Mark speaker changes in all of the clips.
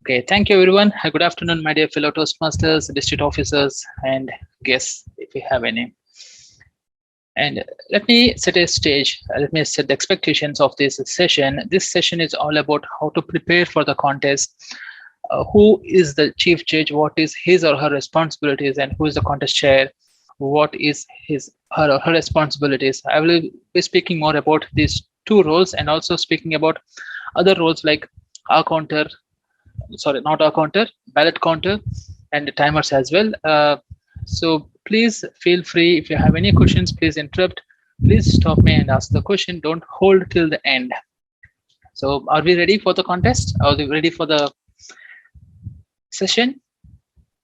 Speaker 1: Okay, thank you everyone. Good afternoon, my dear fellow Toastmasters, district officers, and guests, if you have any. And let me set a stage. Let me set the expectations of this session. This session is all about how to prepare for the contest. Who is the chief judge? What is his or her responsibilities, and who is the contest chair? What is his her or her responsibilities? I will be speaking more about these two roles, and also speaking about other roles like our counter, sorry, not our counter, ballot counter, and the timers as well. So please feel free. If you have any questions, please interrupt. Please stop me and ask the question. Don't hold till the end. So are we ready for the contest? Are we ready for the session?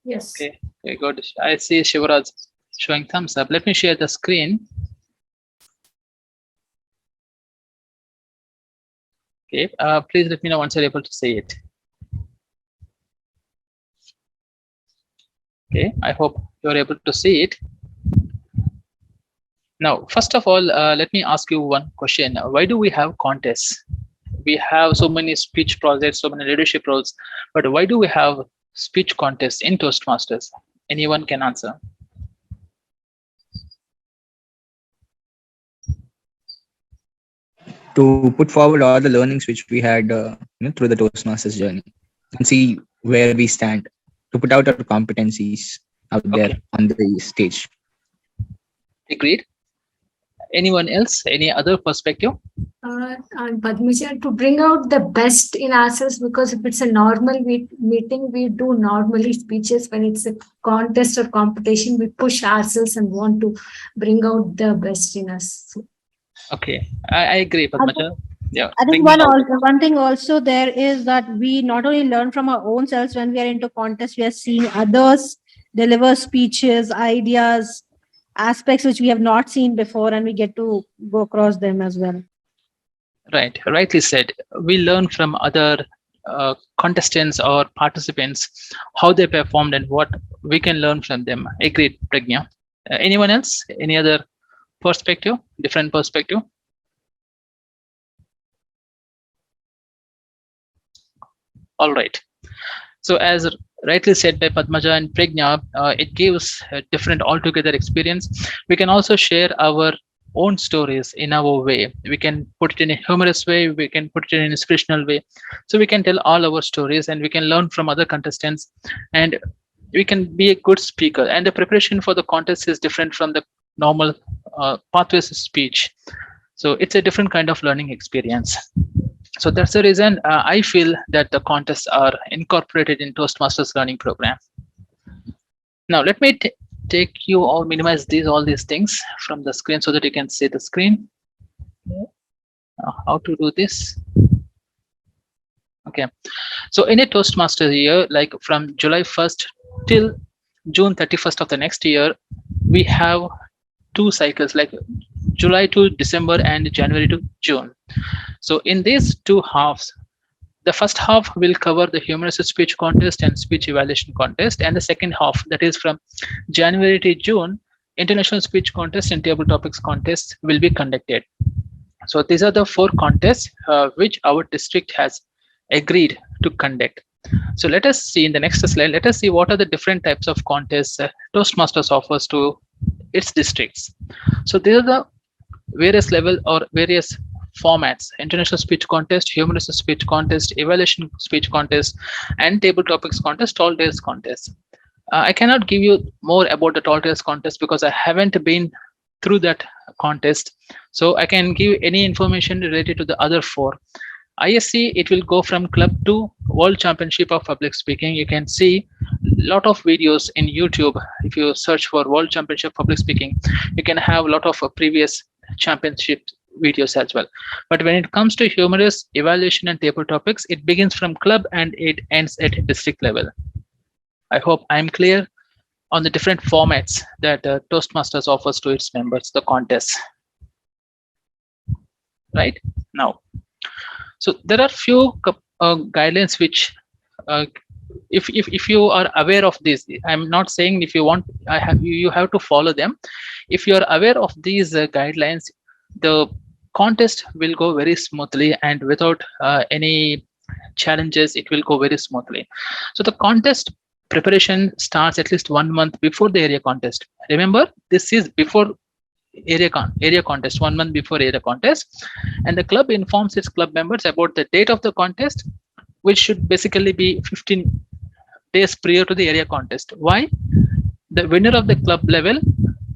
Speaker 2: Yes.
Speaker 1: Okay, good. I see Shivaraj showing thumbs up. Let me share the screen. Okay, please let me know once you're able to see it. Okay, I hope you're able to see it. Now, first of all, let me ask you one question. Why do we have contests? We have so many speech projects, so many leadership roles, but why do we have speech contests in Toastmasters? Anyone can answer.
Speaker 3: To put forward all the learnings which we had through the Toastmasters journey and see where we stand, to put out our competencies out there
Speaker 1: Okay.
Speaker 3: on the stage.
Speaker 1: Agreed. Anyone else? Any other perspective?
Speaker 2: And Padmaja, to bring out the best in ourselves, because if it's a normal meeting, we do normally speeches. When it's a contest or competition, we push ourselves and want to bring out the best in us.
Speaker 1: Okay, I agree, Padmaja. Yeah,
Speaker 4: I think
Speaker 1: bringing out-
Speaker 4: one thing also there is that we not only learn from our own selves when we are into contests, we are seeing others deliver speeches, ideas, aspects which we have not seen before, and we get to go across them as well.
Speaker 1: Right, rightly said. We learn from other contestants or participants how they performed and what we can learn from them. Agreed, Pragya. Anyone else? Any other perspective? Different perspective? All right. So as rightly said by Padmaja and Pragya, it gives a different altogether experience. We can also share our own stories in our way. We can put it in a humorous way, we can put it in an inspirational way. So we can tell all our stories and we can learn from other contestants, and we can be a good speaker. And the preparation for the contest is different from the normal pathways of speech. So it's a different kind of learning experience. So that's the reason I feel that the contests are incorporated in Toastmasters learning program. Now let me take you or minimize all these things from the screen so that you can see the screen. How to do this? Okay, so in a Toastmaster year, like from July 1st till June 31st of the next year, we have two cycles, like July to December and January to June. So in these two halves, the first half will cover the humorous speech contest and speech evaluation contest, and the second half, that is from January to June, international speech contest and table topics contests will be conducted. So these are the four contests which our district has agreed to conduct. So let us see in the next slide, let us see what are the different types of contests Toastmasters offers to its districts. So these are the various level or various formats: international speech contest, humorous speech contest, evaluation speech contest, and table topics contest, tall tales contest. I cannot give you more about the tall tales contest because I haven't been through that contest. So I can give any information related to the other four. ISC, it will go from club to world championship of public speaking. You can see a lot of videos in YouTube. If you search for world championship public speaking, you can have a lot of previous championship videos as well. But when it comes to humorous, evaluation, and table topics, it begins from club and it ends at district level. I hope I'm clear on the different formats that Toastmasters offers to its members, the contests. Right now, so there are few guidelines which, if you are aware of this, I'm not saying if you want, you have to follow them. If you are aware of these guidelines, the contest will go very smoothly and without any challenges, it will go very smoothly. So the contest preparation starts at least 1 month before the area contest. Remember, this is before area contest, 1 month before area contest, and the club informs its club members about the date of the contest, which should basically be 15 days prior to the area contest. Why? The winner of the club level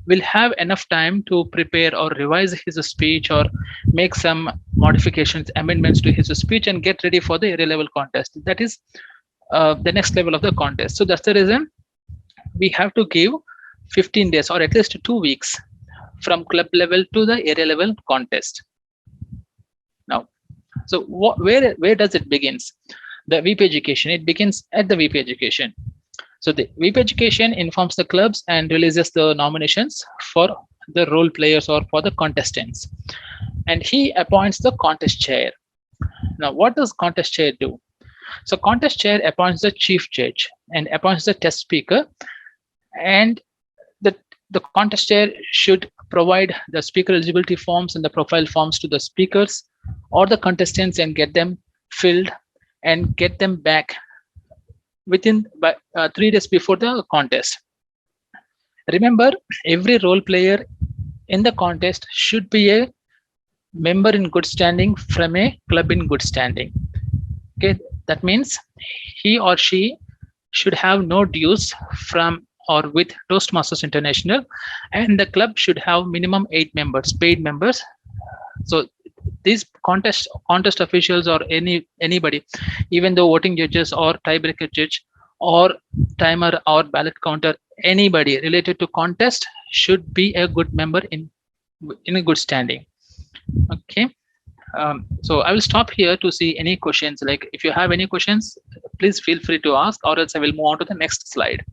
Speaker 1: will have enough time to prepare or revise his speech or make some modifications, amendments to his speech, and get ready for the area level contest. That is the next level of the contest. So that's the reason we have to give 15 days or at least 2 weeks from club level to the area level contest. Now, so where does it begins? The VP education. It begins at the VP education. So the VP education informs the clubs and releases the nominations for the role players or for the contestants, and he appoints the contest chair. Now, what does contest chair do? So contest chair appoints the chief judge and appoints the test speaker, and the contest chair should provide the speaker eligibility forms and the profile forms to the speakers or the contestants and get them filled and get them back within 3 days before the contest. Remember, every role player in the contest should be a member in good standing from a club in good standing. Okay, that means he or she should have no dues from or with Toastmasters International, and the club should have minimum 8 members, paid members. So these contest officials or anybody, even the voting judges or tiebreaker judge or timer or ballot counter, anybody related to contest should be a good member in a good standing. Okay. So I will stop here to see any questions. Like if you have any questions, please feel free to ask, or else I will move on to the next slide.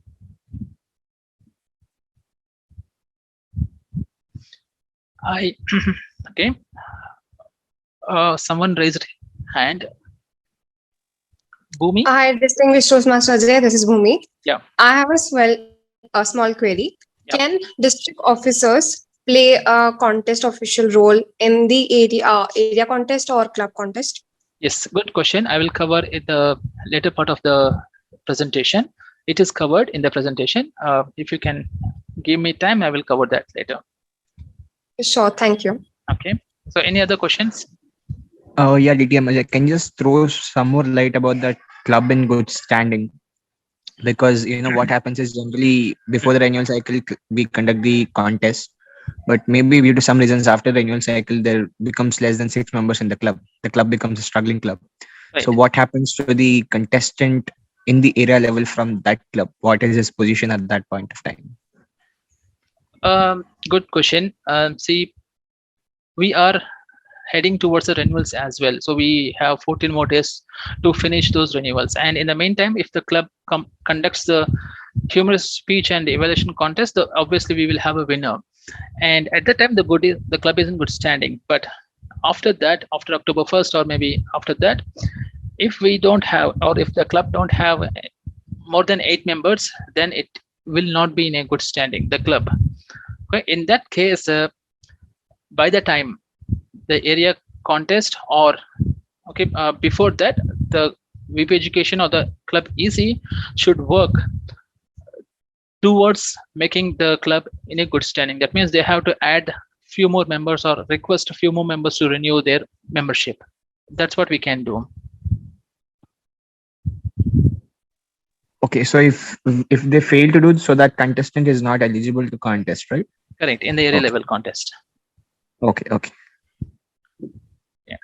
Speaker 1: Okay. Someone raised hand. Bhumi?
Speaker 5: Hi, distinguished Toastmaster Ajay. This is Bhumi.
Speaker 1: Yeah.
Speaker 5: I have a small query.
Speaker 1: Yeah.
Speaker 5: Can district officers play a contest official role in the area contest or club contest?
Speaker 1: Yes, good question. I will cover in the later part of the presentation. It is covered in the presentation. If you can give me time, I will cover that later.
Speaker 5: Sure, thank you.
Speaker 1: Okay. So any other questions?
Speaker 3: Oh yeah, DTM. Can you just throw some more light about that club in good standing? Because what happens is generally before the renewal cycle we conduct the contest, but maybe due to some reasons after the renewal cycle there becomes less than 6 members in the club. The club becomes a struggling club.
Speaker 1: Right.
Speaker 3: So what happens to the contestant in the area level from that club? What is his position at that point of time?
Speaker 1: Good question. See, we are heading towards the renewals as well. So we have 14 more days to finish those renewals. And in the meantime, if the club conducts the humorous speech and evaluation contest, obviously we will have a winner. And at that time, the club is in good standing. But after that, after October 1st or maybe after that, if we don't have, or if the club don't have more than 8 members, then it will not be in a good standing, the club. Okay. In that case, by the time the area contest or before that, the VP education or the club EC should work towards making the club in a good standing. That means they have to add few more members or request a few more members to renew their membership. That's what we can do.
Speaker 3: Okay, so if they fail to do so, that contestant is not eligible to contest, right?
Speaker 1: Correct, in the area level contest.
Speaker 3: Okay.
Speaker 1: Yeah,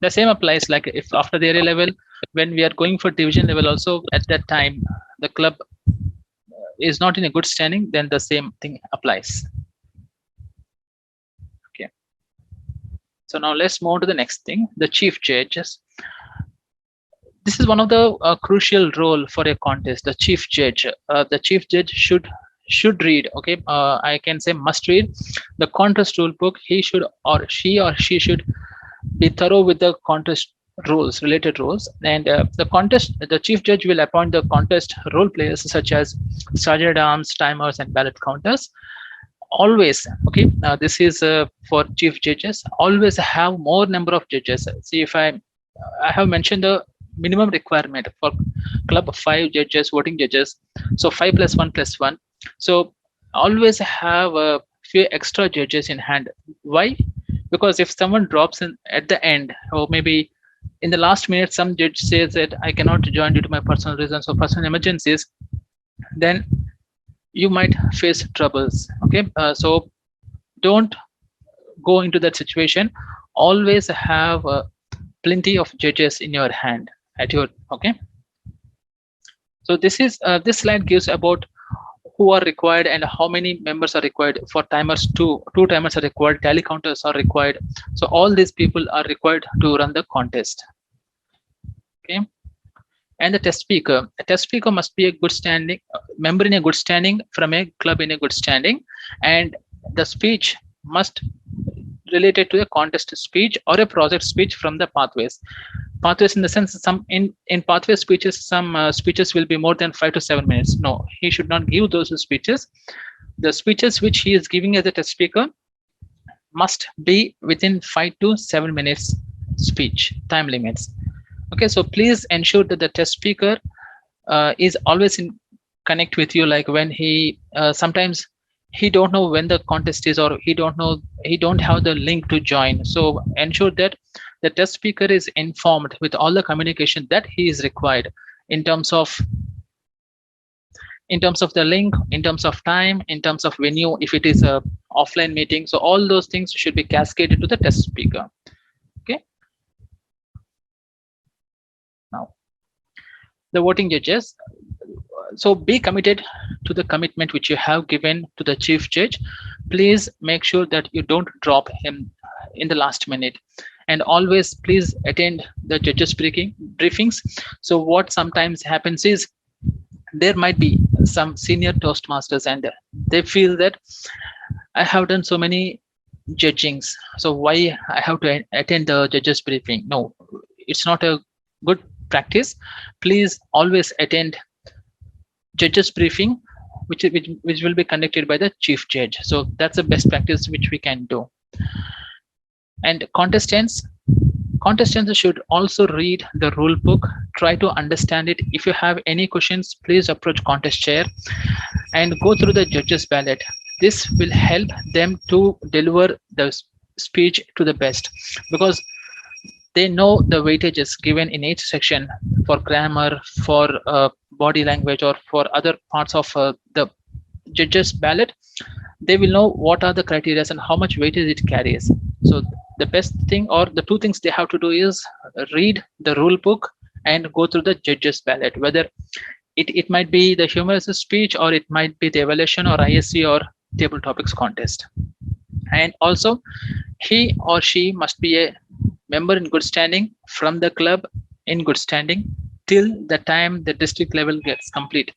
Speaker 1: the same applies. Like if after the area level, when we are going for division level, also at that time the club is not in a good standing, then the same thing applies. Okay. So now let's move on to the next thing, the chief judges. This is one of the crucial role for a contest. The chief judge. The chief judge should read. Okay, I can say must read the contest rule book. He should or she should be thorough with the contest rules, related rules, and the chief judge will appoint the contest role players such as sergeant arms, timers, and ballot counters. Always, okay. This is for chief judges. Always have more number of judges. See, if I have mentioned the minimum requirement for club 5 judges, voting judges. So 5 plus 1 plus 1. So always have a few extra judges in hand. Why? Because if someone drops in at the end, or maybe in the last minute, some judge says that I cannot join due to my personal reasons or personal emergencies, then you might face troubles. Okay, so don't go into that situation. Always have plenty of judges in your hand at your. Okay, so this slide gives about who are required and how many members are required. For timers, two timers are required, tally counters are required. So all these people are required to run the contest. Okay, and the test speaker. A test speaker must be a good standing member in a good standing from a club in a good standing, and the speech must related to a contest speech or a project speech from the pathways. Pathways in the sense, some in pathway speeches, some speeches will be more than 5 to 7 minutes. No, he should not give those speeches. The speeches which he is giving as a test speaker must be within 5 to 7 minutes speech time limits. Okay, so please ensure that the test speaker is always in connect with you. Like when he sometimes he don't know when the contest is, or he don't have the link to join. So ensure that the test speaker is informed with all the communication that he is required in terms of the link, in terms of time, in terms of venue, if it is a offline meeting. So all those things should be cascaded to the test speaker. Okay, now the voting judges. So be committed to the commitment which you have given to the chief judge. Please make sure that you don't drop him in the last minute, and always please attend the judges briefings. So what sometimes happens is there might be some senior Toastmasters and they feel that I have done so many judgings, so why I have to attend the judges briefing. No, it's not a good practice. Please always attend judges briefing, which will be conducted by the chief judge. So that's the best practice which we can do. And contestants should also read the rule book, try to understand it. If you have any questions, please approach contest chair and go through the judges ballot. This will help them to deliver the speech to the best, because they know the weightages given in each section for grammar, for body language, or for other parts of the judges ballot. They will know what are the criteria and how much weightage it carries. So the best thing, or the two things they have to do, is read the rule book and go through the judges ballot, whether it might be the humorous speech, or it might be the evaluation, or ISC, or table topics contest. And also he or she must be a member in good standing from the club in good standing till the time the district level gets complete,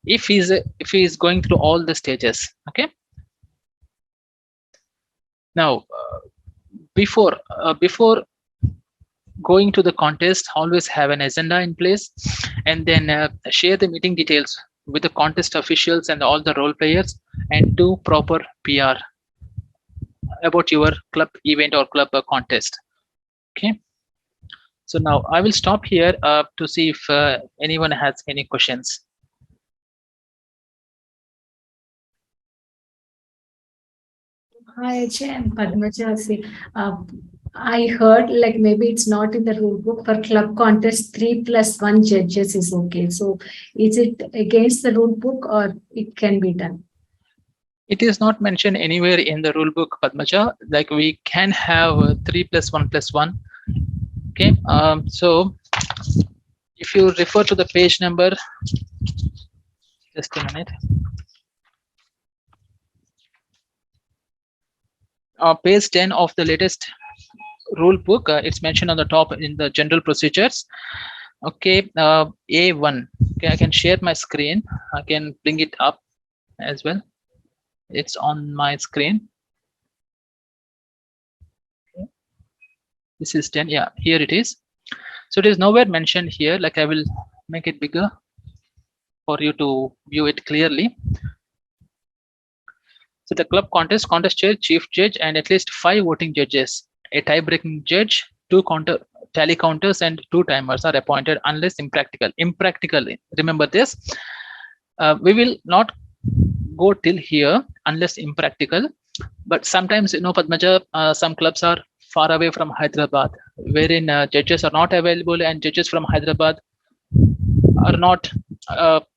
Speaker 1: if he is going through all the stages. Okay, now before going to the contest, always have an agenda in place, and then share the meeting details with the contest officials and all the role players, and do proper PR about your club event or club contest. Okay, so now I will stop here to see if anyone has any questions.
Speaker 2: Hi, Ajay and Padmaja. See, I heard like maybe it's not in the rule book for club contest, 3+1 judges is okay. So is it against the rule book or it can be done?
Speaker 1: It is not mentioned anywhere in the rule book, Padmaja. Like we can have 3+1+1. Okay, so if you refer to the page number, just a minute. Page 10 of the latest rule book, it's mentioned on the top in the general procedures. Okay, A1. Okay, I can share my screen. I can bring it up as well. It's on my screen. Okay. This is 10. Yeah, here it is. So it is nowhere mentioned here. Like I will make it bigger for you to view it clearly. So the club contest chair, chief judge, and at least 5 voting judges, a tie-breaking judge, tally counters and 2 timers are appointed unless impractical. Impractical, remember this. We will not go till here unless impractical. But sometimes, Padmaja, some clubs are far away from Hyderabad, wherein judges are not available, and judges from Hyderabad are not,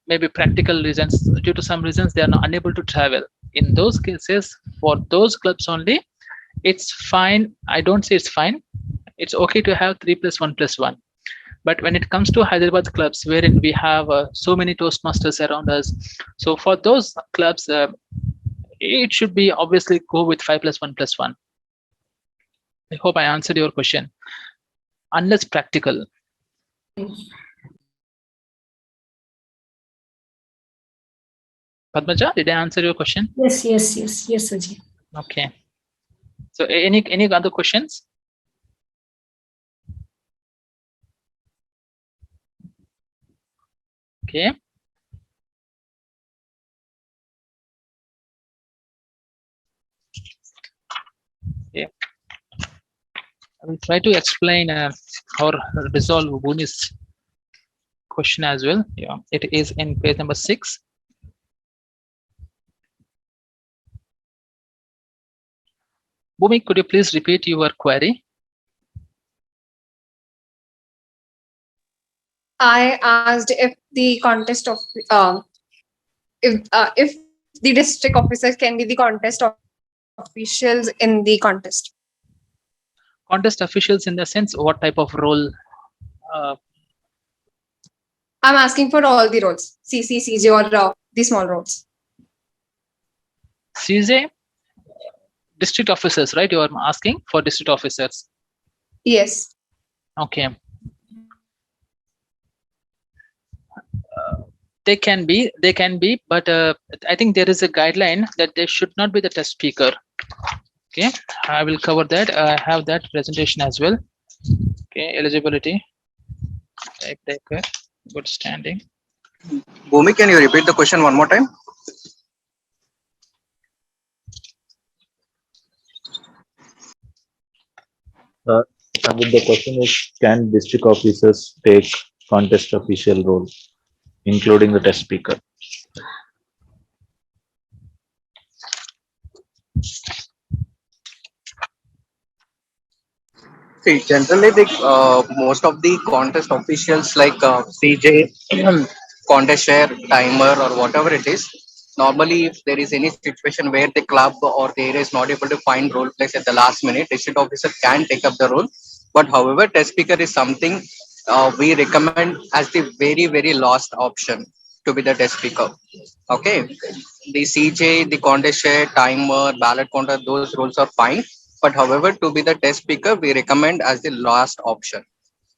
Speaker 1: maybe practical reasons, due to some reasons they are not unable to travel. In those cases, for those clubs only, it's fine. I don't say it's fine. It's okay to have 3 plus 1 plus 1. But when it comes to Hyderabad clubs, wherein we have so many Toastmasters around us, so for those clubs, it should be obviously go with 5 plus 1 plus 1. I hope I answered your question. Unless practical. Padmaja, did I answer your question?
Speaker 2: Yes, Ajay.
Speaker 1: Okay. So any other questions? Okay. Okay. I will try to explain or resolve Bhumi's question as well. Yeah, it is in page number 6. Bhumi, could you please repeat your query?
Speaker 5: I asked if the contest of if the district officers can be the contest officials in the contest.
Speaker 1: Contest officials in the sense, what type of role?
Speaker 5: I'm asking for all the roles, CC, CJ, or the small roles.
Speaker 1: CJ, district officers, right? You are asking for district officers.
Speaker 5: Yes.
Speaker 1: Okay. They can be, but I think there is a guideline that they should not be the test speaker. Okay, I will cover that. I have that presentation as well. Okay, eligibility, type taker, good standing.
Speaker 6: Bhumi, can you repeat the question one more time?
Speaker 7: The question is, can district officers take contest official role, including the test speaker?
Speaker 6: See, generally, most of the contest officials like CJ, contest share, timer, or whatever it is, normally, if there is any situation where the club or the area is not able to find role plays at the last minute, district officer can take up the role. But however, test speaker is something we recommend as the very, very last option to be the test speaker. Okay, the CJ, the contest share, timer, ballot counter, those roles are fine. But however, to be the test speaker, we recommend as the last option.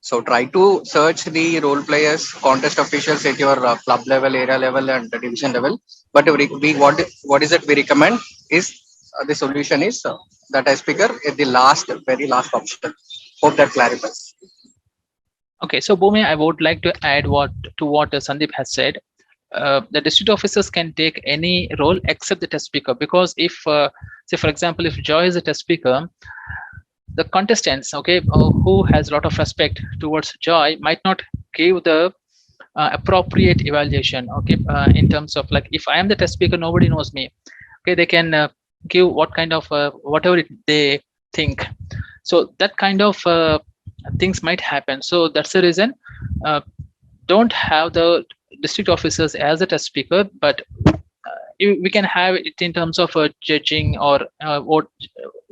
Speaker 6: So try to search the role players, contest officials at your club level, area level, and the division level. But what is it we recommend is the solution is the test speaker is the very last option. Hope that clarifies.
Speaker 1: Okay, so Bhumi, I would like to add what Sandeep has said. The district officers can take any role except the test speaker, because if, say for example, if Joy is a test speaker, the contestants, okay, who has a lot of respect towards Joy, might not give the appropriate evaluation. Okay, in terms of, like, if I am the test speaker, nobody knows me. Okay, they can give what kind of whatever they think. So that kind of things might happen. So that's the reason don't have the district officers as a test speaker, but we can have it in terms of judging or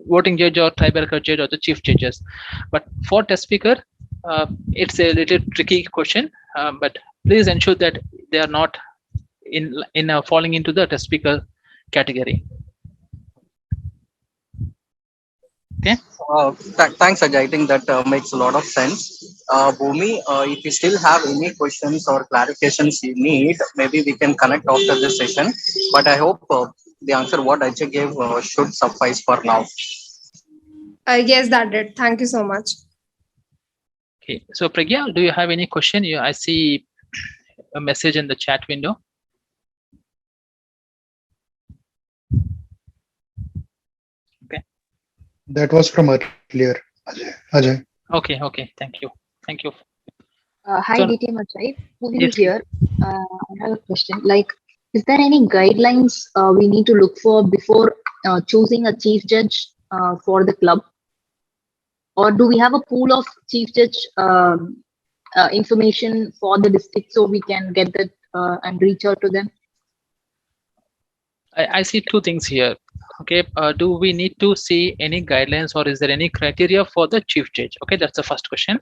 Speaker 1: voting judge or tiebreaker judge or the chief judges. But for test speaker, it's a little tricky question, but please ensure that they are not in falling into the test speaker category. Okay.
Speaker 6: Thanks, Ajay. I think that makes a lot of sense. Bhumi, if you still have any questions or clarifications you need, maybe we can connect after this session. But I hope the answer what Ajay gave should suffice for now.
Speaker 5: Yes, that did. Thank you so much.
Speaker 1: Okay. So Pragya, do you have any question? I see a message in the chat window. Okay.
Speaker 8: That was from earlier, Ajay.
Speaker 1: Okay, thank you.
Speaker 8: Hi,
Speaker 1: So
Speaker 8: DTM Aajay. Purvi
Speaker 1: yes,
Speaker 8: here. I have a question. Like, is there any guidelines we need to look for before choosing a chief judge for the club? Or do we have a pool of chief judge information for the district so we can get that and reach out to them?
Speaker 1: I see two things here. Okay, do we need to see any guidelines or is there any criteria for the chief judge? Okay, that's the first question.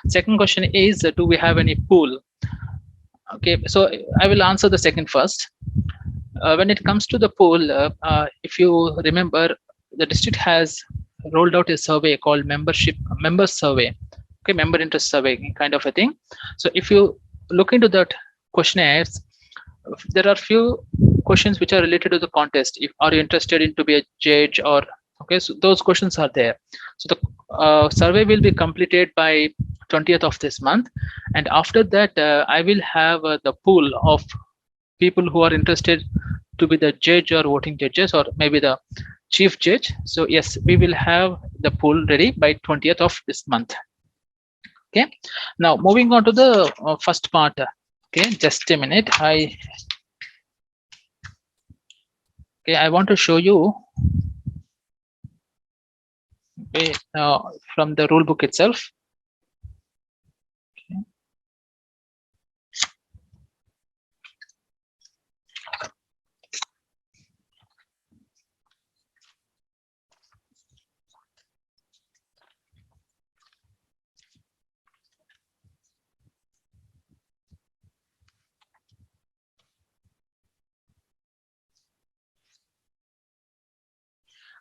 Speaker 1: Second question is, do we have any pool? Okay, so I will answer the second first. When it comes to the pool, if you remember, the district has rolled out a survey called member survey. Okay, member interest survey kind of a thing. So if you look into that questionnaires, there are few questions which are related to the contest. If are you interested in to be a judge or okay, so those questions are there. So the survey will be completed by 20th of this month, and after that I will have the pool of people who are interested to be the judge or voting judges or maybe the chief judge. So yes, we will have the pool ready by 20th of this month. Okay, now moving on to the first part. Okay, just a minute. I want to show you okay, from the rule book itself.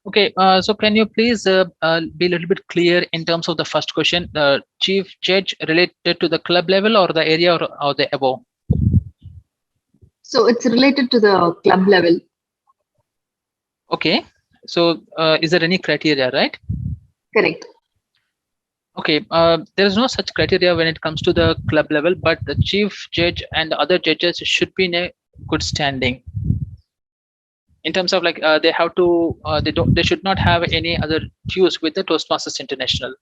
Speaker 1: Okay, so can you please be a little bit clear in terms of the first question, the chief judge related to the club level or the area or the above?
Speaker 8: So it's related to the club level.
Speaker 1: Okay, so is there any criteria, right?
Speaker 8: Correct.
Speaker 1: Okay, there is no such criteria when it comes to the club level, but the chief judge and the other judges should be in a good standing. In terms of like they have to, they should not have any other dues with the Toastmasters International.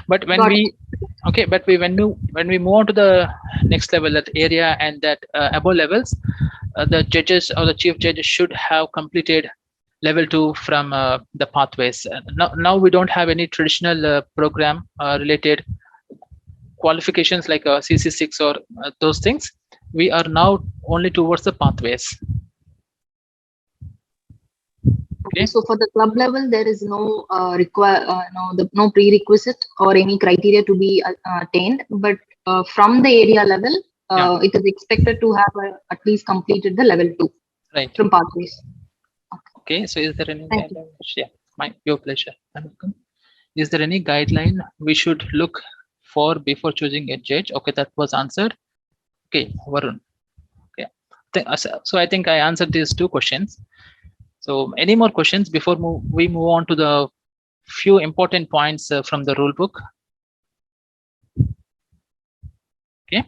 Speaker 1: But when when we move on to the next level, that area and that above levels, the judges or the chief judges should have completed level 2 from the pathways. Now we don't have any traditional program related qualifications like CC6 or those things. We are now only towards the pathways.
Speaker 8: Okay. So for the club level, there is no no prerequisite or any criteria to be attained. But from the area level, it is expected to have at least completed the level 2
Speaker 1: right
Speaker 8: from pathways.
Speaker 1: Okay. So is there any guideline? Yeah, your pleasure. Is there any guideline we should look for before choosing a judge? Okay, that was answered. Okay, Varun. Okay, so I think I answered these two questions. So any more questions before we move on to the few important points from the rule book? Okay,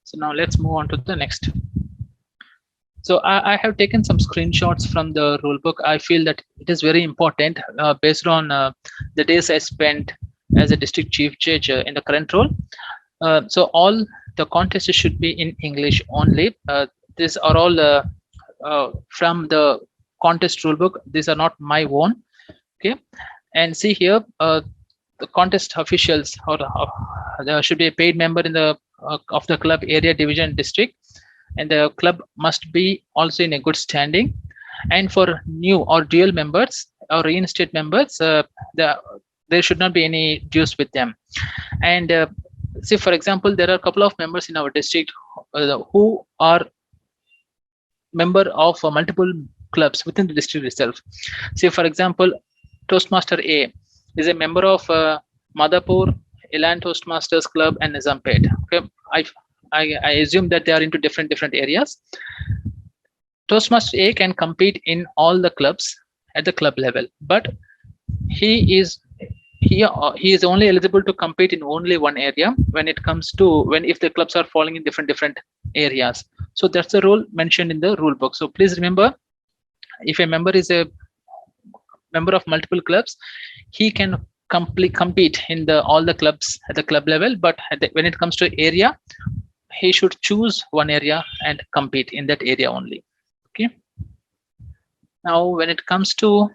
Speaker 1: so now let's move on to the next. So I have taken some screenshots from the rule book. I feel that it is very important based on the days I spent as a district chief judge in the current role. So all the contests should be in English only. These are all from the contest rule book. These are not my own. Okay, and see here, the contest officials or there should be a paid member in the of the club area division district, and the club must be also in a good standing. And for new or dual members or reinstate members, there should not be any dues with them. And see, for example, there are a couple of members in our district who are member of multiple clubs within the district itself. Say, for example, Toastmaster A is a member of Madhapur, Elan Toastmasters Club, and Nizampet. Okay, I assume that they are into different areas. Toastmaster A can compete in all the clubs at the club level, but he is only eligible to compete in only one area when it comes to if the clubs are falling in different areas. So that's the rule mentioned in the rule book. So please remember, if a member is a member of multiple clubs, he can compete in all the clubs at the club level, but when it comes to area, he should choose one area and compete in that area only. Okay. Now when it comes to,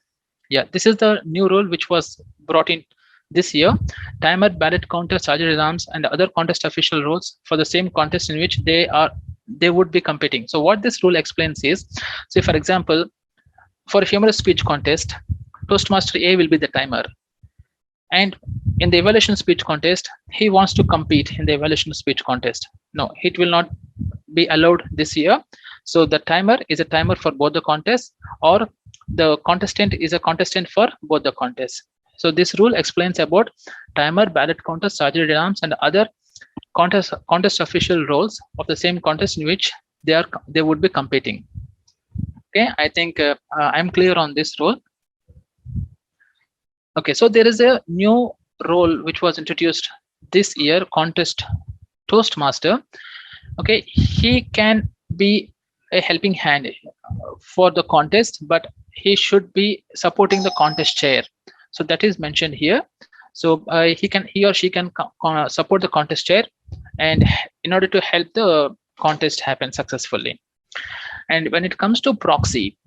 Speaker 1: this is the new rule which was brought in this year: timer, ballot counter, sergeant at arms, and other contest official roles for the same contest in which they would be competing. So what this rule explains is, say for example, for a humorous speech contest, Toastmaster A will be the timer, and in the evaluation speech contest, he wants to compete in the evaluation speech contest. No, it will not be allowed this year. So the timer is a timer for both the contests, or the contestant is a contestant for both the contests. So this rule explains about timer, ballot counter, sergeant at arms, and other contest official roles of the same contest in which they would be competing. Okay, I think I'm clear on this role. Okay, so there is a new role which was introduced this year: contest Toastmaster. Okay, he can be a helping hand for the contest, but he should be supporting the contest chair. So that is mentioned here. So he or she can support the contest chair, and in order to help the contest happen successfully. And when it comes to proxy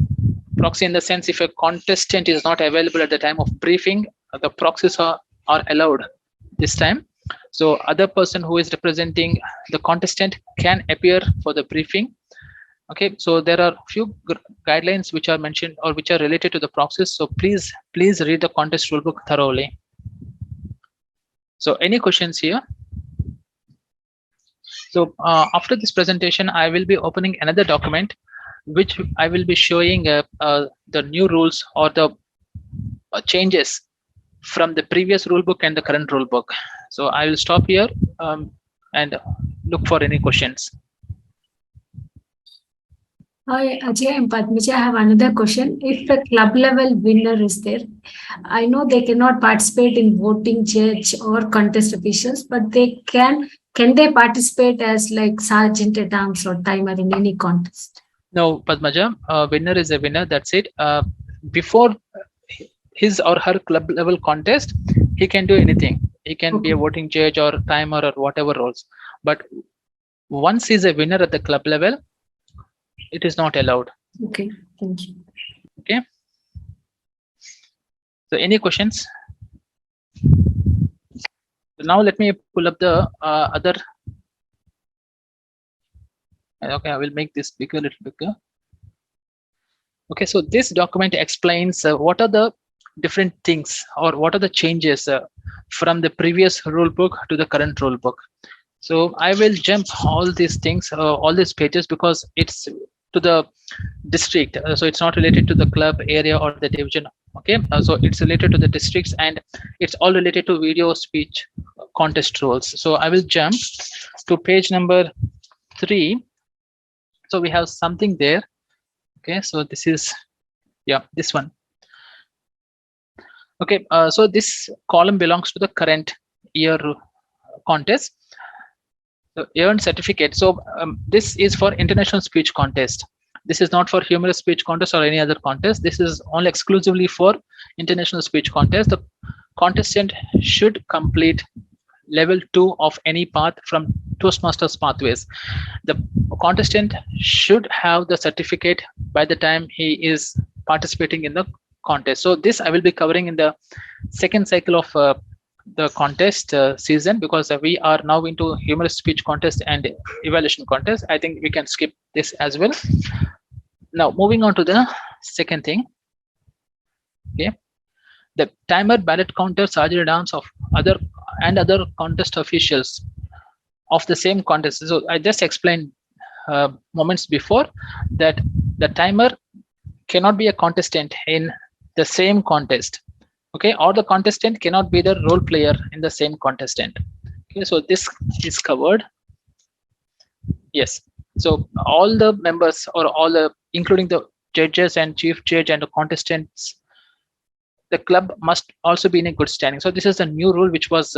Speaker 1: in the sense, if a contestant is not available at the time of briefing, the proxies are allowed this time. So other person who is representing the contestant can appear for the briefing. Okay, so there are few guidelines which are mentioned or which are related to the proxies. So please read the contest rulebook thoroughly. So any questions here? So after this presentation, I will be opening another document which I will be showing the new rules or the changes from the previous rulebook and the current rulebook. So I will stop here and look for any questions.
Speaker 2: Hi, Ajay and Padmiji, I have another question. If the club level winner is there, I know they cannot participate in voting judge or contest officials, but they can they participate as like sergeant at arms or timer in any contest?
Speaker 1: No, Padmaja, winner is a winner. That's it. Before his or her club level contest, he can do anything. He can be a voting judge or timer or whatever roles. But once he's a winner at the club level, it is not allowed.
Speaker 2: Okay, thank you.
Speaker 1: Okay. So any questions? So now let me pull up the other. Okay, I will make this bigger, a little bigger. Okay, so this document explains what are the different things or what are the changes from the previous rule book to the current rule book. So I will jump all these things, all these pages, because it's to the district. So it's not related to the club, area, or the division. Okay, so it's related to the districts, and it's all related to video speech contest rules. So I will jump to page number 3. So we have something there. Okay, so this is, this one. Okay, so this column belongs to the current year contest. So earned certificate. So this is for international speech contest. This is not for humorous speech contest or any other contest. This is only exclusively for international speech contest. The contestant should complete level 2 of any path from Toastmasters pathways. The contestant should have the certificate by the time he is participating in the contest. So this I will be covering in the second cycle of the contest season, because we are now into humorous speech contest and evaluation contest. I think we can skip this as well. Now moving on to the second thing. Okay, the timer, ballot counter, sergeant at arms of other contest officials of the same contest. So I just explained moments before that the timer cannot be a contestant in the same contest. Okay, or the contestant cannot be the role player in the same contestant. Okay, so this is covered. Yes, so all the members, or all the, including the judges and chief judge and the contestants, the club must also be in a good standing. So this is a new rule which was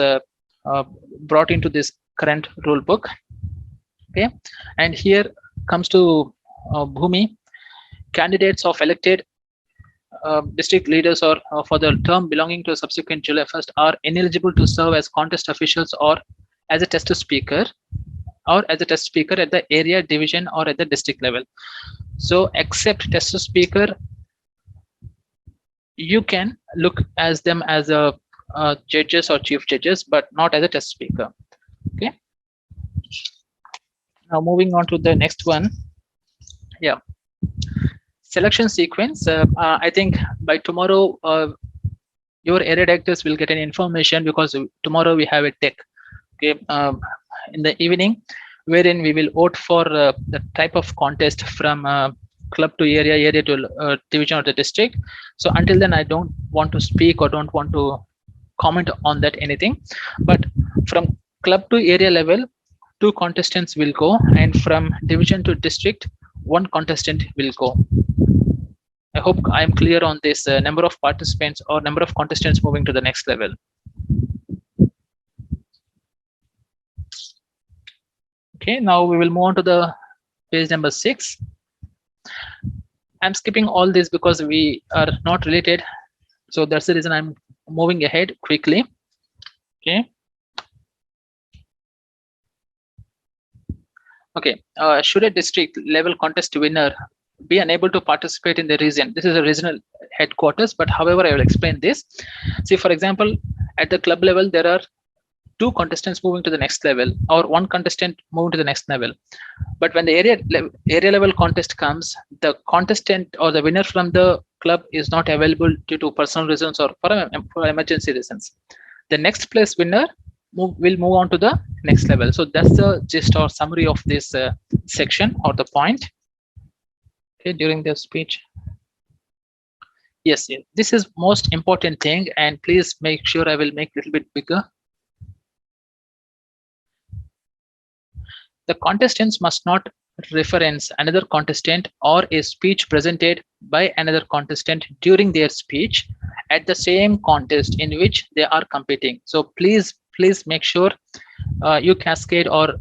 Speaker 1: brought into this current rule book. Okay, and here comes to Bhumi. Candidates of elected district leaders or for the term belonging to a subsequent July 1st are ineligible to serve as contest officials or as a test speaker at the area, division, or at the district level. So except test speaker, you can look as them as a judges or chief judges, but not as a test speaker. Okay. Now moving on to the next one. Yeah. Selection sequence. I think by tomorrow, your area directors will get an information, because tomorrow we have a tech, okay, in the evening, wherein we will vote for the type of contest from club to area to division or the district. So until then, I don't want to speak or don't want to comment on that anything. But from club to area level, 2 contestants will go, and from division to district, 1 contestant will go. I hope I am clear on this number of participants or number of contestants moving to the next level. Okay, now we will move on to the page number 6. I'm skipping all this because we are not related. So that's the reason I'm moving ahead quickly. Okay. Okay, should a district level contest winner be unable to participate in the region? This is a regional headquarters, but however, I will explain this. See, for example, at the club level, there are 2 contestants moving to the next level, or 1 contestant moving to the next level. But when the area level contest comes, the contestant or the winner from the club is not available due to personal reasons or for emergency reasons. The next place winner will move on to the next level. So that's the gist or summary of this section or the point. Okay, during the speech. Yes, this is most important thing, and please make sure I will make a little bit bigger. The contestants must not reference another contestant or a speech presented by another contestant during their speech at the same contest in which they are competing. So please make sure you cascade or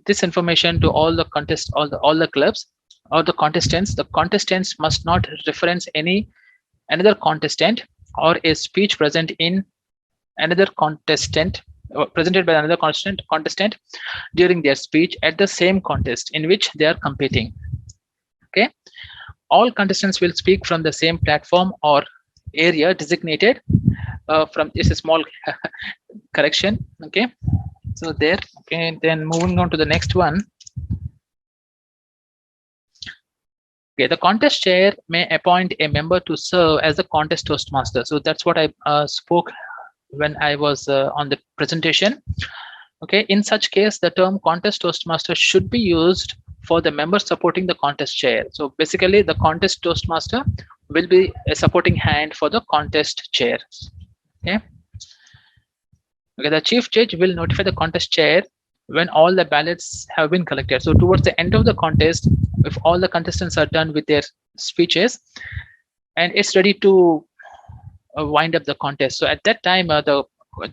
Speaker 1: this information to all the contests, all the clubs or the contestants. The contestants must not reference another contestant or a speech present in another contestant presented by another contestant during their speech at the same contest in which they are competing. Okay, all contestants will speak from the same platform or area designated from this small correction. Okay, so there. Okay, then moving on to the next one. Okay, the contest chair may appoint a member to serve as the contest toastmaster. So that's what I spoke when I was on the presentation. Okay, in such case, the term contest toastmaster should be used for the member supporting the contest chair. So basically, the contest toastmaster will be a supporting hand for the contest chair. Okay. Okay, the chief judge will notify the contest chair when all the ballots have been collected. So towards the end of the contest, if all the contestants are done with their speeches and it's ready to wind up the contest. So at that time, the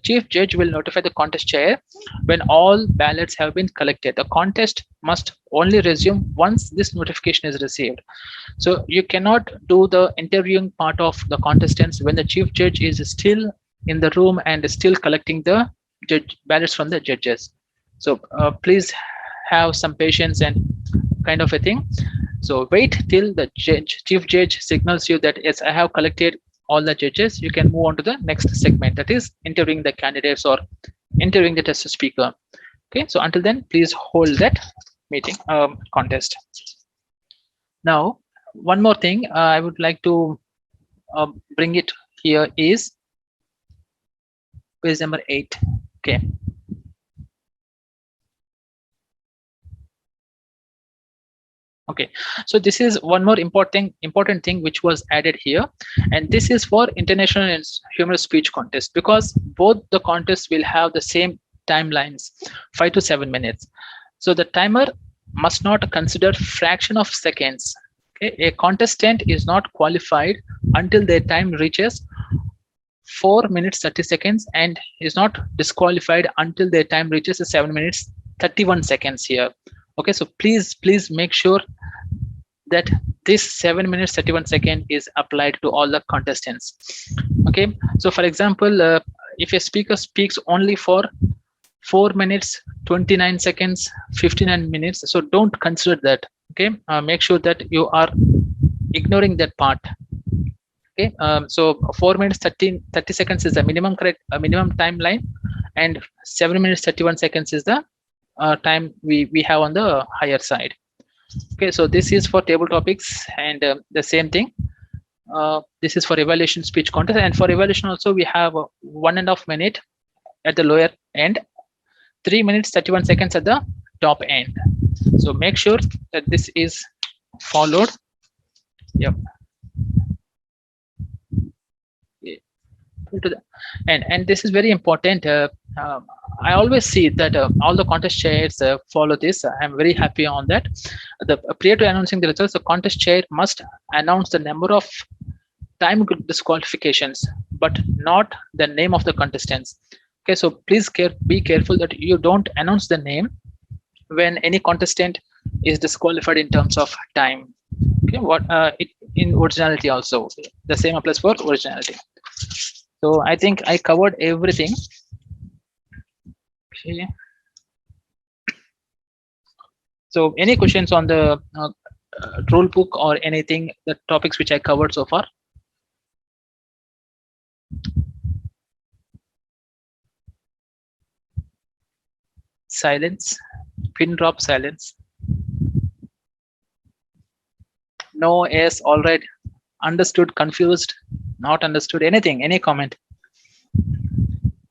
Speaker 1: chief judge will notify the contest chair when all ballots have been collected. The contest must only resume once this notification is received. So you cannot do the interviewing part of the contestants when the chief judge is still in the room and still collecting the ballots from the judges. So please have some patience and kind of a thing. So wait till the chief judge signals you that yes, I have collected all the judges. You can move on to the next segment, that is interviewing the candidates or interviewing the test speaker. Okay, so until then, please hold that meeting contest. Now, one more thing I would like to bring it here is page number 8. Okay. Okay, so this is one more important thing which was added here, and this is for international and humorous speech contest, because both the contests will have the same timelines, 5 to 7 minutes. So the timer must not consider fraction of seconds. Okay, a contestant is not qualified until their time reaches 4 minutes 30 seconds and is not disqualified until their time reaches 7 minutes 31 seconds here. Okay, so please make sure that this 7 minutes 31 second is applied to all the contestants. Okay, so for example, if a speaker speaks only for 4 minutes 29 seconds 59 minutes, so don't consider that. Okay, make sure that you are ignoring that part. Okay, so 4 minutes 30 seconds is the minimum minimum timeline, and 7 minutes 31 seconds is the time we have on the higher side. Okay, so this is for table topics, and the same thing. This is for evaluation speech contest, and for evaluation also we have 1.5 minute at the lower end, 3 minutes 31 seconds at the top end. So make sure that this is followed. Yep. And this is very important. I always see that all the contest chairs follow this. I'm very happy on that. Prior to announcing the results, the contest chair must announce the number of time disqualifications, but not the name of the contestants. Okay, so please be careful that you don't announce the name when any contestant is disqualified in terms of time. Okay, in originality also, the same applies for originality. So I think I covered everything. Okay. So any questions on the rule book or anything, the topics which I covered so far? Silence, pin drop silence. No, yes, all right, understood, confused, not understood, anything, any comment?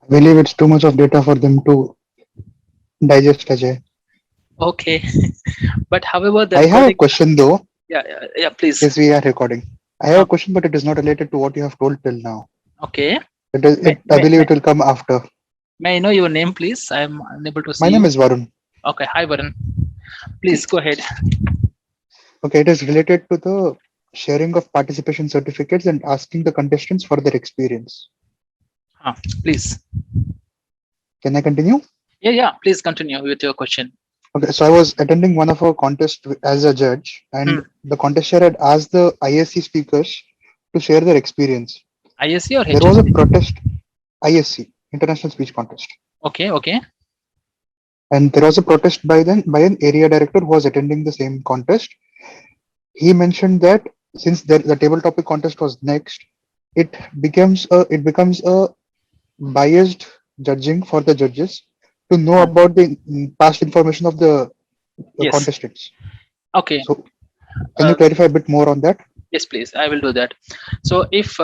Speaker 9: I believe it's too much of data for them to digest, Ajay.
Speaker 1: Okay. But however,
Speaker 9: I have a question though.
Speaker 1: Yeah, please.
Speaker 9: Yes, we are recording. I have a question, but it is not related to what you have told till now.
Speaker 1: Okay.
Speaker 9: I believe it will come after.
Speaker 1: May I know your name, please? I'm unable to see.
Speaker 9: My name is Varun.
Speaker 1: Okay, hi Varun. Please go ahead.
Speaker 9: Okay, it is related to the sharing of participation certificates and asking the contestants for their experience.
Speaker 1: Please.
Speaker 9: Can I continue?
Speaker 1: Yeah, please continue with your question.
Speaker 9: Okay, so I was attending one of our contests as a judge, and the contest chair had asked the ISC speakers to share their experience.
Speaker 1: ISC or HSC?
Speaker 9: There was a protest, ISC, International Speech Contest.
Speaker 1: Okay.
Speaker 9: And there was a protest by an area director who was attending the same contest. He mentioned that since the table topic contest was next, it becomes a biased judging for the judges to know about the past information of the contestants.
Speaker 1: Okay.
Speaker 9: So can you clarify a bit more on that?
Speaker 1: Yes, please. I will do that. So if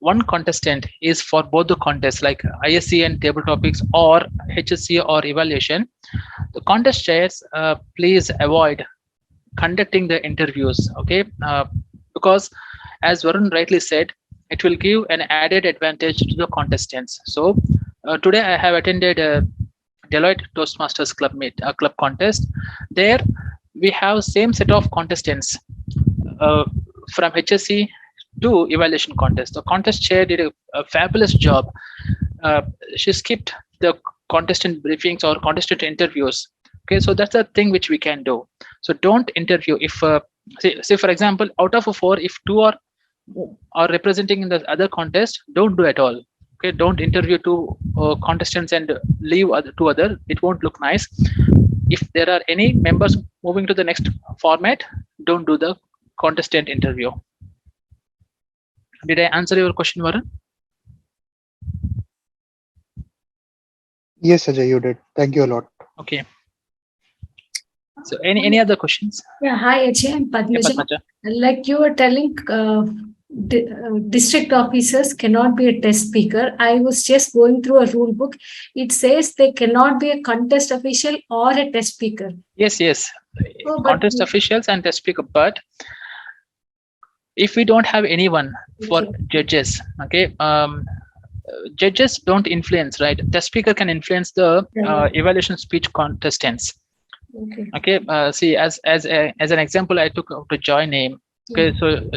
Speaker 1: one contestant is for both the contests like ISC and table topics or HSC or evaluation, the contest chairs please avoid conducting the interviews. Okay, because as Varun rightly said, it will give an added advantage to the contestants. So today I have attended a Deloitte Toastmasters club contest. There we have same set of contestants from HSC to evaluation contest. The contest chair did a fabulous job. She skipped the contestant briefings or contestant interviews. Okay, so that's a thing which we can do. So don't interview if say for example, out of 4, if 2 are representing in the other contest, don't do at all. Okay, don't interview 2 contestants and leave 2 other. It won't look nice. If there are any members moving to the next format, don't do the contestant interview. Did I answer your question, Varun?
Speaker 9: Yes, Ajay, you did. Thank you a lot.
Speaker 1: Okay. So any other questions?
Speaker 2: Yeah, hi Ajay, I'm Padmaja.
Speaker 1: Padmaja.
Speaker 2: Like you were telling, district officers cannot be a test speaker. I was just going through a rule book. It says they cannot be a contest official or a test speaker.
Speaker 1: Yes. Contest officials and test speaker. But if we don't have anyone for judges, okay, judges don't influence, right? The speaker can influence the evaluation speech contestants. Okay. See, as an example, I took out a Joy name. Okay, so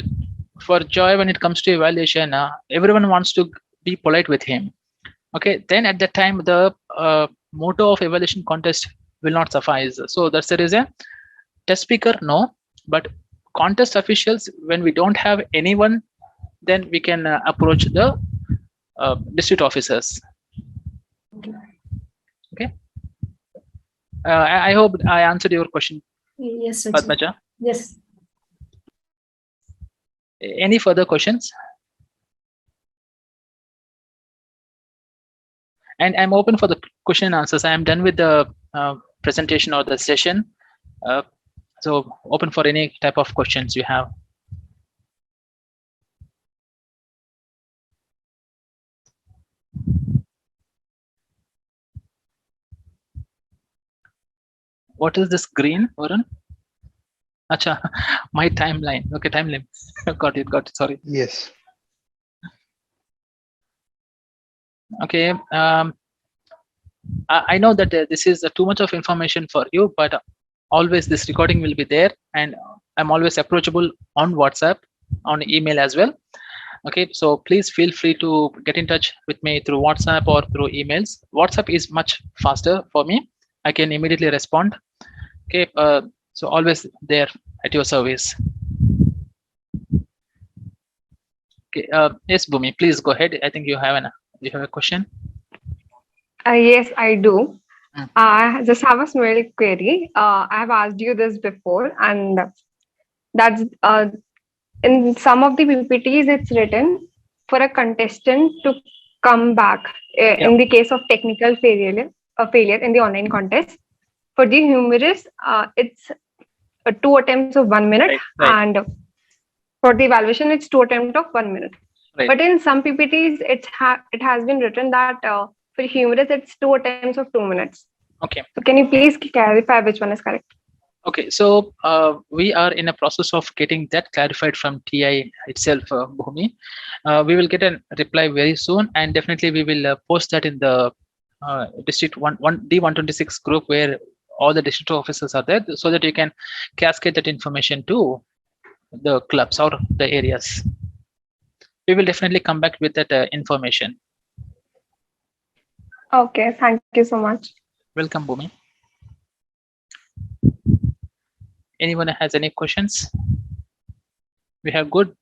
Speaker 1: for Joy, when it comes to evaluation, everyone wants to be polite with him. Okay, then at that time, the motto of evaluation contest will not suffice. So that's the reason. Test speaker, no, but contest officials, when we don't have anyone, then we can approach the district officers. Okay. I hope I answered your question,
Speaker 2: Yes, Sachin.
Speaker 1: Padmaja.
Speaker 2: Yes.
Speaker 1: Any further questions? And I'm open for the question and answers. I am done with the presentation or the session. So open for any type of questions you have. What is this green, Varun? Acha, my timeline. Okay, timeline. Got it. Sorry.
Speaker 9: Yes.
Speaker 1: Okay. I know that this is too much of information for you, but always this recording will be there, and I'm always approachable on WhatsApp, on email as well. Okay, so please feel free to get in touch with me through WhatsApp or through emails. WhatsApp is much faster for me. I can immediately respond. Okay, so always there at your service. Okay, yes, Bhumi, please go ahead. I think you have a question.
Speaker 5: Yes, I do. I just have a small query. I have asked you this before, and that's in some of the PPTs, it's written for a contestant to come back in the case of technical failure in the online contest. For the humorist, it's 2 attempts of 1 minute,
Speaker 1: Right.
Speaker 5: and for the evaluation, it's 2 attempts of 1 minute.
Speaker 1: Right.
Speaker 5: But in some PPTs, it has been written that for humorist, it's 2 attempts of 2 minutes.
Speaker 1: Okay.
Speaker 5: So can you please clarify which one is correct?
Speaker 1: Okay, so we are in a process of getting that clarified from TI itself, Bhumi. We will get a reply very soon, and definitely we will post that in the district D126 group where all the district officers are there, so that you can cascade that information to the clubs or the areas. We will definitely come back with that information.
Speaker 5: Okay, thank you so much.
Speaker 1: Welcome, Bhumi. Anyone has any questions? We have good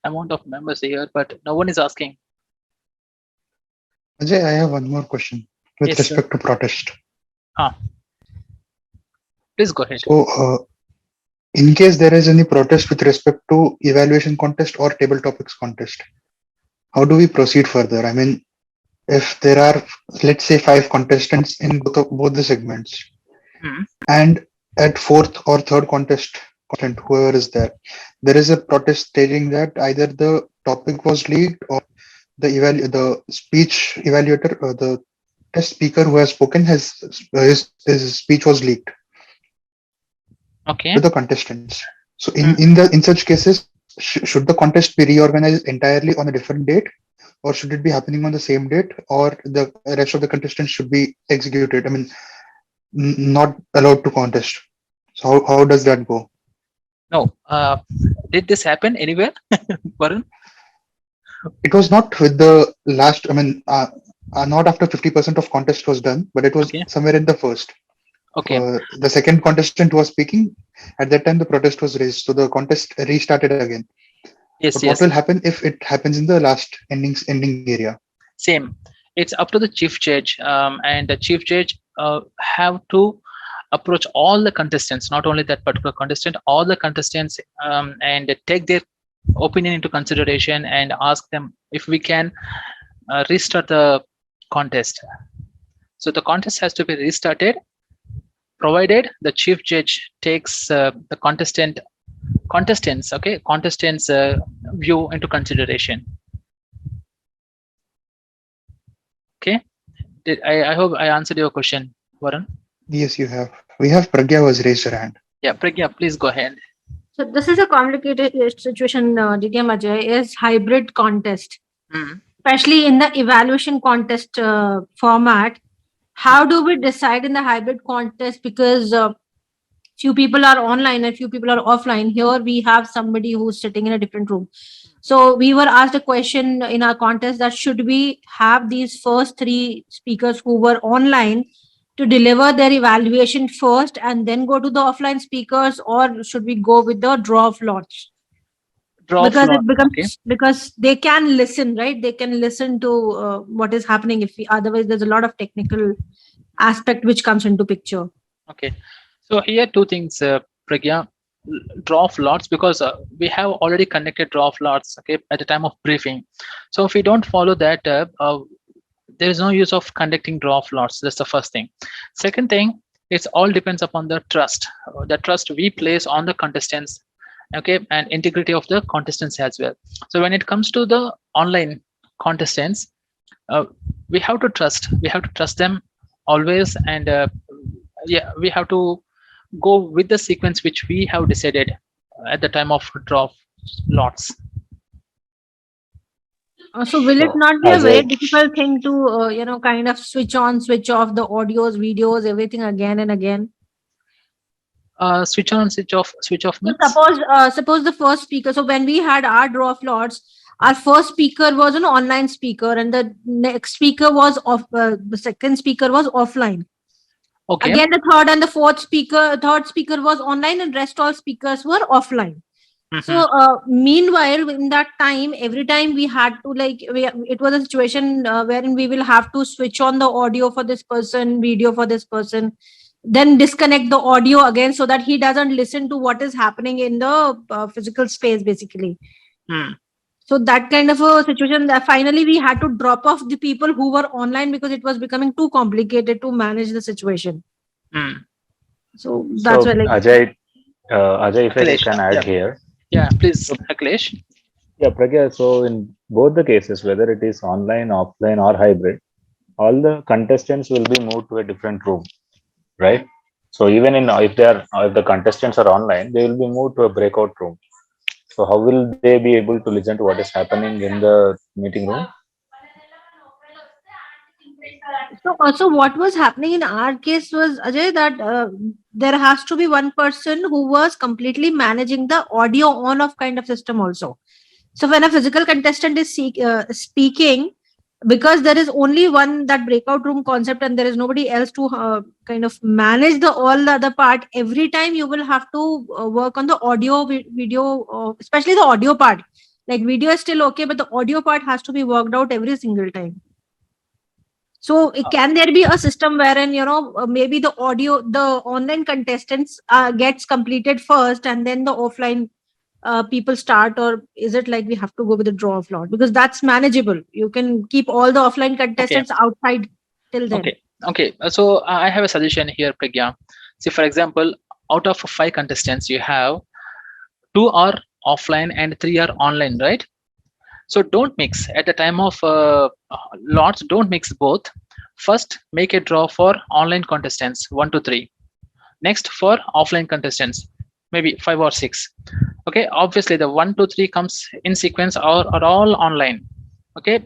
Speaker 1: amount of members here, but no one is asking.
Speaker 9: Ajay, I have one more question with
Speaker 1: Yes,
Speaker 9: respect to protest.
Speaker 1: Please go ahead.
Speaker 9: So, in case there is any protest with respect to evaluation contest or table topics contest, how do we proceed further? I mean, if there are, let's say, 5 contestants in both the segments, and at fourth or third contest, whoever is there is a protest stating that either the topic was leaked or the speech evaluator or the test speaker who has spoken his speech was leaked.
Speaker 1: Okay.
Speaker 9: To the contestants. So in such cases, should the contest be reorganized entirely on a different date, or should it be happening on the same date, or the rest of the contestants should be executed? I mean, not allowed to contest. So how does that go?
Speaker 1: No. Did this happen anywhere, Varun?
Speaker 9: It was not with the last. I mean, not after 50% of contest was done, but it was somewhere in the first.
Speaker 1: Okay.
Speaker 9: The second contestant was speaking. At that time, the protest was raised, so the contest restarted again.
Speaker 1: Yes.
Speaker 9: But what will happen if it happens in the last ending area?
Speaker 1: Same. It's up to the chief judge, and the chief judge have to approach all the contestants, not only that particular contestant, all the contestants, and take their opinion into consideration and ask them if we can restart the contest. So the contest has to be restarted, provided the chief judge takes the contestants view into consideration. Okay, I hope I answered your question, Varun.
Speaker 9: Yes, you have. We have Pragya who has raised her hand.
Speaker 1: Yeah, Pragya, please go ahead.
Speaker 4: So this is a complicated situation, G K Aajay, is hybrid contest, especially in the evaluation contest format. How do we decide in the hybrid contest? Because few people are online and few people are offline. Here we have somebody who's sitting in a different room. So we were asked a question in our contest that should we have these first 3 speakers who were online to deliver their evaluation first and then go to the offline speakers, or should we go with the draw of lots?
Speaker 1: Draw
Speaker 4: Because
Speaker 1: floor.
Speaker 4: it becomes,
Speaker 1: Okay.
Speaker 4: because they can listen, right? They can listen to what is happening. If we, otherwise there's a lot of technical aspect which comes into picture.
Speaker 1: Okay. So here two things, Pragya. Draw of lots, because we have already conducted draw of lots, okay, at the time of briefing. So if we don't follow that, there is no use of conducting draw of lots. That's the first thing. Second thing, it's all depends upon the trust we place on the contestants, okay, and integrity of the contestants as well. So when it comes to the online contestants, we have to trust them always, and yeah, we have to go with the sequence which we have decided at the time of draw of lots.
Speaker 4: So will it
Speaker 7: So,
Speaker 4: not be a very
Speaker 7: Ajay,
Speaker 4: difficult thing to kind of switch on, switch off the audios, videos, everything again and again?
Speaker 1: Switch on, switch off
Speaker 4: So
Speaker 1: means,
Speaker 4: suppose the first speaker. So when we had our draw of lots, our first speaker was an online speaker, and the next speaker was off. The second speaker was offline.
Speaker 1: okay.
Speaker 4: Again, the third and the third speaker was online, and rest all speakers were offline. So meanwhile, in that time, every time we had to it was a situation wherein we will have to switch on the audio for this person, video for this person, then disconnect the audio again so that he doesn't listen to what is happening in the physical space, basically.
Speaker 1: Hmm.
Speaker 4: So that kind of a situation, that finally we had to drop off the people who were online because it was becoming too complicated to manage the situation.
Speaker 1: Hmm.
Speaker 4: So that's
Speaker 7: so
Speaker 4: why, like,
Speaker 7: Ajay, if I
Speaker 1: Akhilesh,
Speaker 7: can add here.
Speaker 1: yeah, please,
Speaker 7: So,
Speaker 1: Akhilesh.
Speaker 7: yeah, Pragya, so in both the cases, whether it is online, offline, or hybrid, all the contestants will be moved to a different room, right? So even if the contestants are online, they will be moved to a breakout room. So how will they be able to listen to what is happening in the meeting room?
Speaker 4: so also what was happening in our case was, Ajay, that there has to be one person who was completely managing the audio on off kind of system also. So when a physical contestant is speaking, because there is only one that breakout room concept and there is nobody else to kind of manage the all the other part, every time you will have to work on the audio, video, especially the audio part. Like video is still okay, but the audio part has to be worked out every single time. So can there be a system wherein maybe the online contestants gets completed first and then the offline people start, or is it like we have to go with the draw of lot, because that's manageable? You can keep all the offline
Speaker 1: Okay.
Speaker 4: contestants outside till then.
Speaker 1: Okay. So I have a suggestion here, Pragya. See, for example, out of 5 contestants, you have 2 are offline and 3 are online, right? So don't mix at the time of lots. Don't mix both. First, make a draw for online contestants 1 to 3. Next, for offline contestants, maybe 5 or 6. Okay, obviously the 1 to 3 comes in sequence are all online. Okay,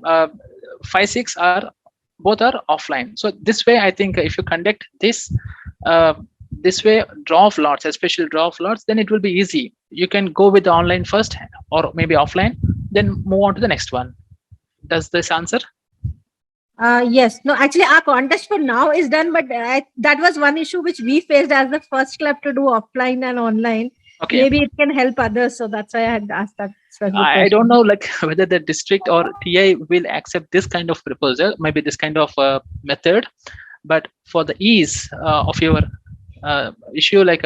Speaker 1: 5, 6 are both are offline. So this way, I think if you conduct this way, draw of lots, especially draw of lots, then it will be easy. You can go with the online first, or maybe offline, then move on to the next one. Does this answer?
Speaker 4: Yes. No, actually, our contest for now is done, but that was one issue which we faced as the first club to do offline and online.
Speaker 1: Okay.
Speaker 4: Maybe it can help others, so that's why I had asked that specific
Speaker 1: I
Speaker 4: question.
Speaker 1: don't know, like whether the district or TI will accept this kind of proposal, maybe this kind of method. But for the ease of your issue, like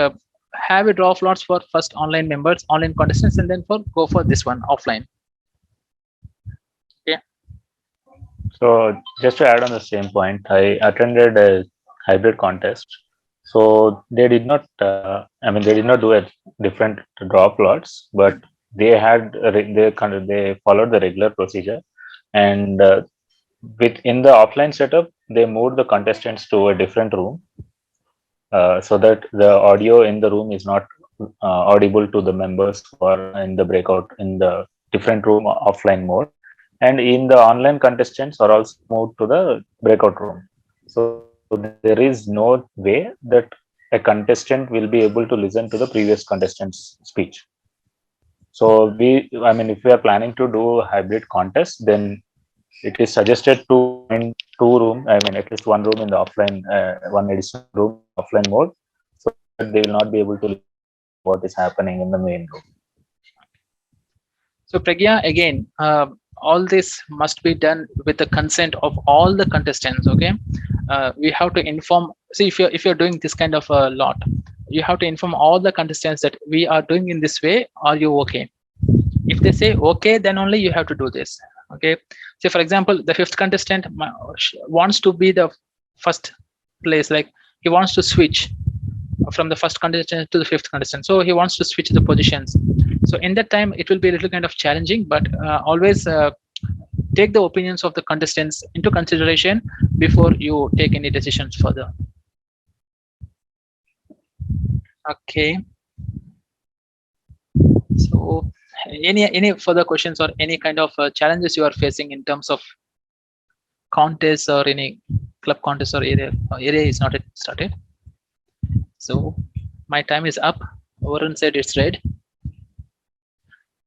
Speaker 1: have a draw of lots for first online members, online contestants, and then go for this one offline. Okay.
Speaker 7: So just to add on the same point, I attended a hybrid contest. So they did not, they did not do a different draw plots, but they followed the regular procedure. And within the offline setup, they moved the contestants to a different room so that the audio in the room is not audible to the members who are in the breakout in the different room offline mode. And in the online contestants are also moved to the breakout room. So there is no way that a contestant will be able to listen to the previous contestant's speech. So if we are planning to do a hybrid contest, then it is suggested to find at least one room in the offline, one additional room offline mode, so that they will not be able to listen what is happening in the main room.
Speaker 1: So Pragya, again, all this must be done with the consent of all the contestants. Okay, we have to inform. See, if you're doing this kind of a lot, you have to inform all the contestants that we are doing in this way. Are you okay? If they say okay, then only you have to do this. Okay. So for example, the fifth contestant wants to be the first place, like he wants to switch from the first contestant to the fifth contestant. So he wants to switch the positions. So in that time, it will be a little kind of challenging, but always take the opinions of the contestants into consideration before you take any decisions further. Okay. So any further questions or any kind of challenges you are facing in terms of contests or any club contest or area is not yet started? So my time is up. Varun said it's red.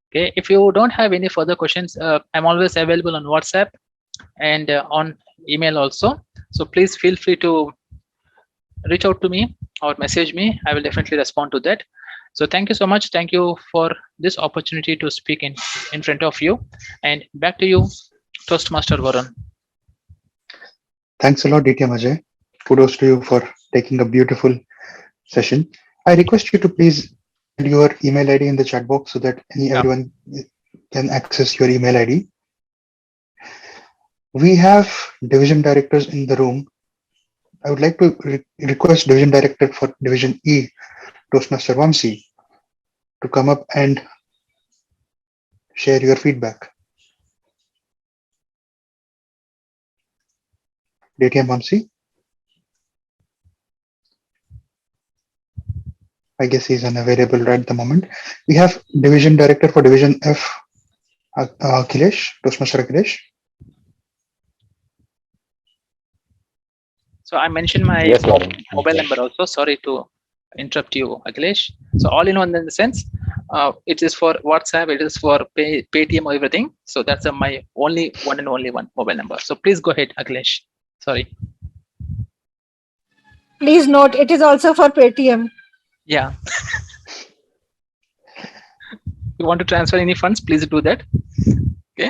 Speaker 1: Okay, if you don't have any further questions, I'm always available on WhatsApp and on email also. So please feel free to reach out to me or message me. I will definitely respond to that. So thank you so much. Thank you for this opportunity to speak in front of you. And back to you, Toastmaster Varun.
Speaker 9: Thanks a lot, DTM Ajay. Kudos to you for taking a beautiful session. I request you to please add your email ID in the chat box so that everyone can access your email ID. We have division directors in the room. I would like to request division director for division E, Toastmaster Vamsi, to come up and share your feedback. DTM Vamsi? I guess he's unavailable right at the moment. We have division director for division F, Akhilesh, Toastmaster Akhilesh.
Speaker 1: So I mentioned my mobile number also. Sorry to interrupt you, Akhilesh. So all in one in the sense, it is for WhatsApp, it is for Paytm or everything. So that's my only one mobile number. So please go ahead, Akhilesh. Sorry.
Speaker 4: Please note, it is also for Paytm.
Speaker 1: Yeah. You want to transfer any funds, please do that. Okay.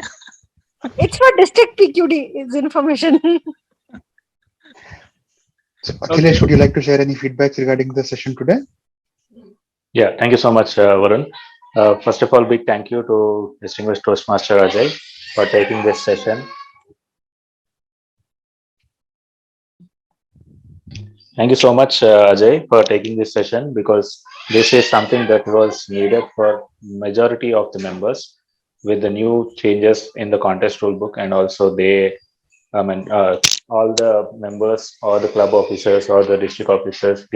Speaker 4: It's for district PQD is information.
Speaker 9: So, Akhilesh, would you like to share any feedbacks regarding the session today?
Speaker 7: Yeah, thank you so much, Varun. First of all, big thank you to distinguished Toastmaster Ajay for taking this session. Thank you so much, Ajay, for taking this session, because this is something that was needed for majority of the members with the new changes in the contest rulebook, and also all the members or the club officers or the district officers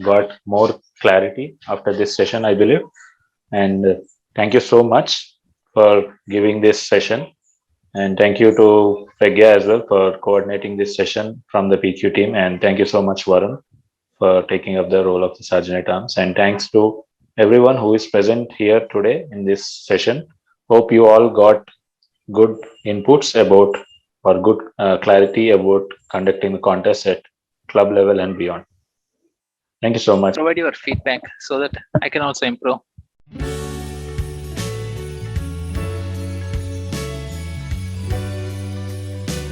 Speaker 7: got more clarity after this session, I believe. And thank you so much for giving this session. And thank you to Pragya as well for coordinating this session from the PQ team. And thank you so much, Varun, for taking up the role of the Sergeant at Arms. And thanks to everyone who is present here today in this session. Hope you all got good inputs about or good clarity about conducting the contest at club level and beyond. Thank you so much.
Speaker 1: Provide your feedback so that I can also improve.